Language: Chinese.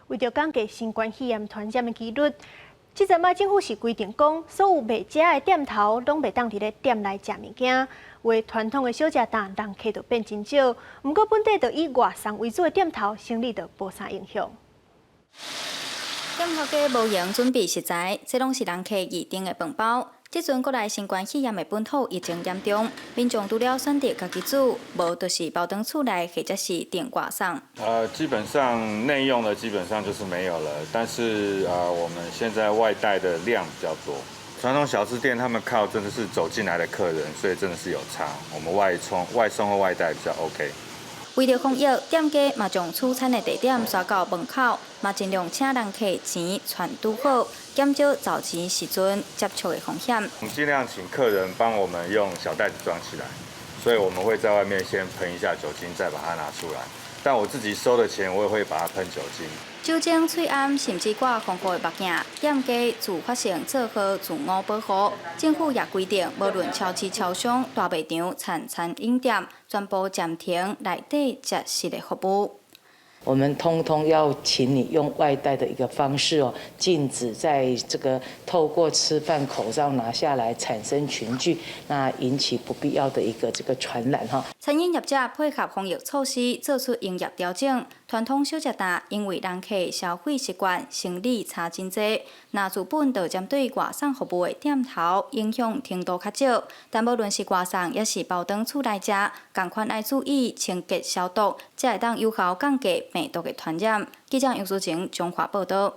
为着降低新冠肺炎传染的几率，即阵嘛，政府是规定讲，所有卖食的店头拢袂当伫咧店内食物件，为传统的小食摊人客就变真少。毋过本地就以外送为主的店头生意就无啥影响。店头家无闲准备食材，这拢是人客预定的饭包。即阵国内新冠肺炎的本土疫情严重，民众除了选择家己煮，无就是包装厝内或者是订外送。基本上内用的基本上就是没有了，但是我们现在外带的量比较多。传统小吃店他们靠真的是走进来的客人，所以真的是有差。我们外送或外带比较 OK。为了防疫，店家嘛将取餐的地点刷到门口，嘛尽量请人客钱传拄好，减少找钱时阵接触的风险。我们尽量请客人帮我们用小袋子装起来，所以我们会在外面先喷一下酒精，再把它拿出来。但我自己收的钱，我也会把它喷酒精。酒精、喙暗，甚至挂防护的目镜，店家自发性做好自我保护。政府也规定，无论超市、超商、大卖场、餐饮店，全部暂停内底接食的服务。我们通通要请你用外带的一个方式哦，禁止在这个透过吃饭口罩拿下来产生群聚，那引起不必要的一个这个传染哈。餐饮业者配合防疫措施，做出营业调整。传统小食摊因为人客消费习惯、生理差真多，那原本就针对外送服务的店头影响程度较少，但无论是外送也是包装厝内食，同款要注意清洁消毒，才会当有效降低病毒的传染。记者杨淑晴综合报道。